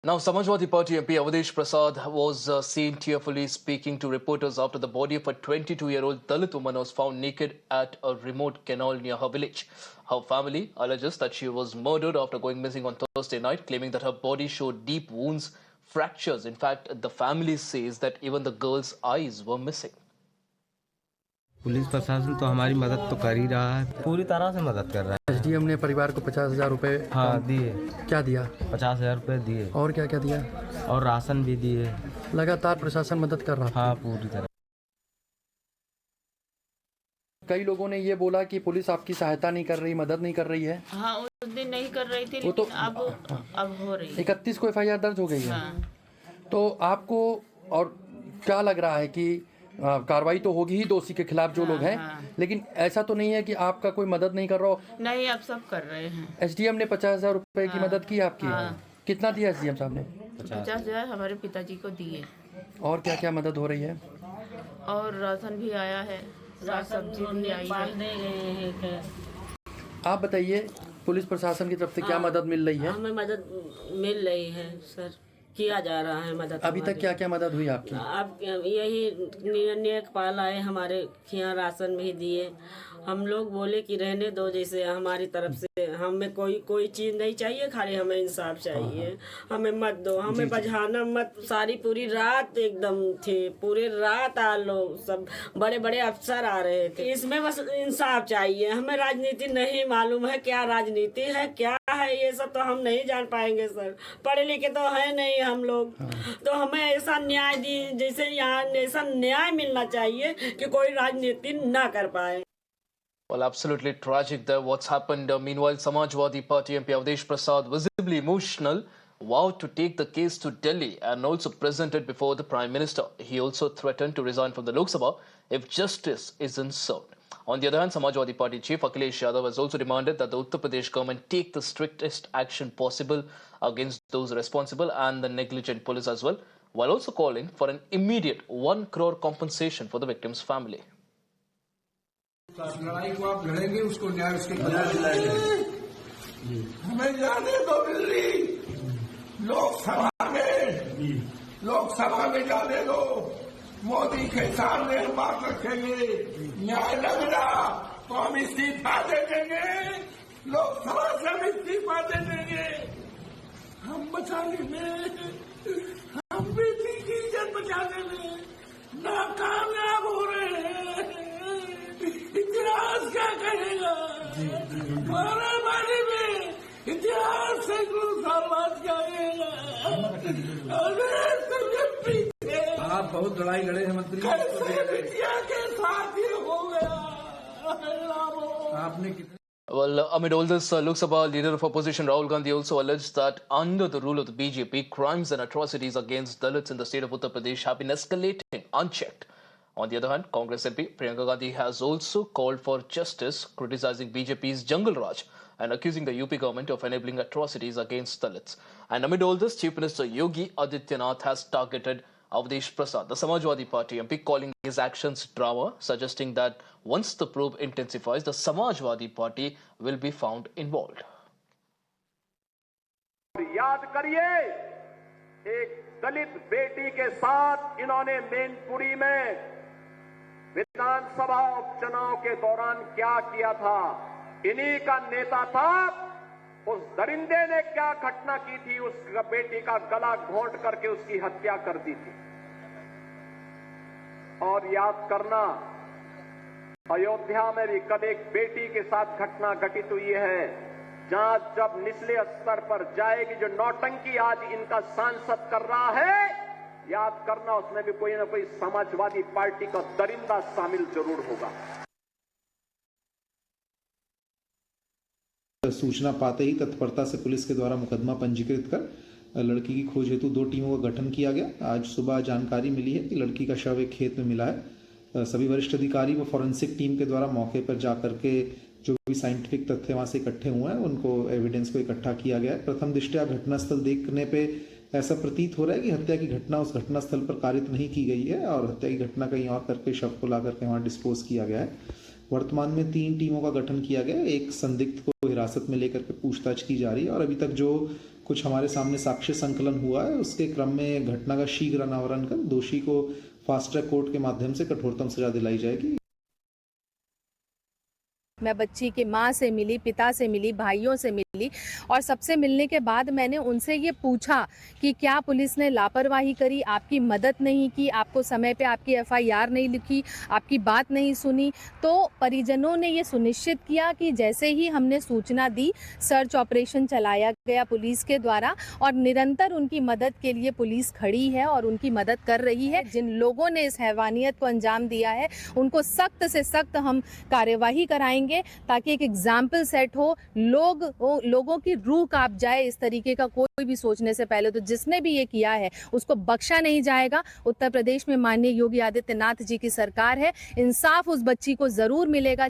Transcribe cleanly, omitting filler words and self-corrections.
Now, Samajwadi Party MP Avdesh Prasad was seen tearfully speaking to reporters after the body of a 22-year-old Dalit woman was found naked at a remote canal near her village. Her family alleges that she was murdered after going missing on Thursday night, claiming that her body showed deep wounds, fractures. In fact, the family says that even the girl's eyes were missing. Police प्रशासन तो हमारी मदद तो कर ही रहा है, पूरी तरह से मदद कर रहा है। एसडीएम ने परिवार को 50,000 रुपए दिए। क्या दिया? 50,000 रुपए दिए। और क्या क्या दिया? और राशन भी दिए। लगातार प्रशासन मदद कर रहा है। हाँ, पूरी तरह। कई लोगों ने ये बोला कि पुलिस आपकी सहायता नहीं कर रही, मदद नहीं कर रही है। हाँ, उस दिन नहीं कर रही थी, वो तो अब हो रही है। 31 को FIR दर्ज हो गई है। हाँ। तो आपको और क्या लग रहा है कि कार्रवाई तो होगी ही दोषी के खिलाफ जो लोग हैं, लेकिन ऐसा तो नहीं है कि आपका कोई मदद नहीं कर रहा हो? नहीं, अब सब कर रहे हैं। एसडीएम ने 50,000 रुपए की मदद की आपकी? कितना दिया एसडीएम साहब ने? 50,000 हमारे पिताजी को दिए। और क्या क्या मदद हो रही है? और राशन भी आया है, सब्जी भी आई है। आप बताइए, पुलिस प्रशासन की तरफ से क्या मदद मिल रही है? हमें मदद मिल रही है सर, किया जा रहा है मदद। अभी तक क्या क्या मदद हुई आपकी? अब यही नेकपाल आए, हमारे यहाँ राशन भी दिए। हम लोग बोले कि रहने दो, जैसे हमारी तरफ से हमें कोई चीज़ नहीं चाहिए, खाली हमें इंसाफ चाहिए। हमें मत दो, हमें बझाना मत। सारी पूरी रात एकदम थे, पूरे रात आ लोग सब बड़े बड़े अफसर आ रहे थे। इसमें बस इंसाफ चाहिए। हमें राजनीति नहीं मालूम है, क्या राजनीति है क्या है, ये सब तो हम नहीं जान पाएंगे सर। पढ़े लिखे तो है नहीं हम लोग। तो हमें ऐसा न्याय दी, जैसे यहाँ ऐसा न्याय मिलना चाहिए कि कोई राजनीति ना कर पाए। Well, absolutely tragic there what's happened. Meanwhile, Samajwadi Party MP Avdesh Prasad, visibly emotional, vowed to take the case to Delhi and also present it before the Prime Minister. He also threatened to resign from the Lok Sabha if justice isn't served. On the other hand, Samajwadi Party Chief Akhilesh Yadav has also demanded that the Uttar Pradesh government take the strictest action possible against those responsible and the negligent police as well, while also calling for an immediate 1 crore compensation for the victim's family. लड़ाई को आप लड़ेंगे, उसको न्याय उसके दिलाएंगे। हमें जाने दो दिल्ली, लोकसभा में जाने दो। मोदी के सामने हम बात रखेंगे, न्याय लग रहा तो हम इस्तीफा दे देंगे, लोकसभा से हम इस्तीफा दे देंगे। हम बचाने में, हम बेटी की इज्जत बचाने में नाकामयाब हो रहे हैं। इतिहास क्या कहेगा? मारामारी में इतिहास सैकड़ों साल बाद क्या कहेगा? आप बहुत लड़ाई लड़े हैं मंत्री, के साथ ये हो गया। आपने कितने Well, amid all this, Lok Sabha leader of opposition Rahul Gandhi also alleged that under the rule of the BJP, crimes and atrocities against Dalits in the state of Uttar Pradesh have been escalating unchecked. On the other hand, Congress MP Priyanka Gandhi has also called for justice, criticizing BJP's Jungle Raj and accusing the UP government of enabling atrocities against Dalits. And amid all this, Chief Minister Yogi Adityanath has targeted Avdesh Prasad, the Samajwadi Party MP, calling his actions drama, suggesting that once the probe intensifies, the Samajwadi Party will be found involved. याद करिए, एक दलित बेटी के साथ इन्होंने मैनपुरी में विधानसभा उपचुनाव के दौरान क्या किया था। इन्हीं का नेता था। उस दरिंदे ने क्या घटना की थी, उस बेटी का गला घोंट करके उसकी हत्या कर दी थी। और याद करना, अयोध्या में भी कल एक बेटी के साथ घटना घटित हुई है, जहां जब निचले स्तर पर जाएगी, जो नौटंकी आज इनका सांसद कर रहा है, याद करना उसमें भी कोई ना कोई समाजवादी पार्टी का दरिंदा शामिल जरूर होगा। सूचना पाते ही तत्परता से पुलिस के द्वारा मुकदमा पंजीकृत कर लड़की की खोज हेतु 2 टीमों का गठन किया गया। आज सुबह जानकारी मिली है कि लड़की का शव एक खेत में मिला है। सभी वरिष्ठ अधिकारी व फॉरेंसिक टीम के द्वारा मौके पर जाकर के जो भी साइंटिफिक तथ्य वहां से इकट्ठे हुए हैं, उनको एविडेंस को इकट्ठा किया गया है। प्रथम दृष्टया घटनास्थल देखने पे ऐसा प्रतीत हो रहा है कि हत्या की घटना उस घटनास्थल पर कारित नहीं की गई है और हत्या की घटना कहीं और करके शव को ला करके वहां डिस्पोज किया गया है। वर्तमान में 3 टीमों का गठन किया गया है। एक संदिग्ध को हिरासत में लेकर के पूछताछ की जा रही है और अभी तक जो कुछ हमारे सामने साक्ष्य संकलन हुआ है। उसके क्रम में घटना का शीघ्र अनावरण कर दोषी को फास्ट ट्रैक कोर्ट के माध्यम से कठोरतम सजा दिलाई जाएगी। मैं बच्ची की माँ से मिली, पिता से मिली, भाइयों से मिली और सबसे मिलने के बाद मैंने उनसे ये पूछा कि क्या पुलिस ने लापरवाही करी, आपकी मदद नहीं की, आपको समय पे आपकी FIR नहीं लिखी, आपकी बात नहीं सुनी। तो परिजनों ने ये सुनिश्चित किया कि जैसे ही हमने सूचना दी, सर्च ऑपरेशन चलाया गया पुलिस के द्वारा और निरंतर उनकी मदद के लिए पुलिस खड़ी है और उनकी मदद कर रही है। जिन लोगों ने इस हैवानियत को अंजाम दिया है उनको सख्त से सख्त हम कार्यवाही कराएंगे ताकि एक एग्जाम्पल सेट हो, लोगों की रूह कांप जाए इस तरीके का कोई भी सोचने से पहले। तो जिसने भी ये किया है उसको बख्शा नहीं जाएगा। उत्तर प्रदेश में माननीय योगी आदित्यनाथ जी की सरकार है, इंसाफ उस बच्ची को जरूर मिलेगा।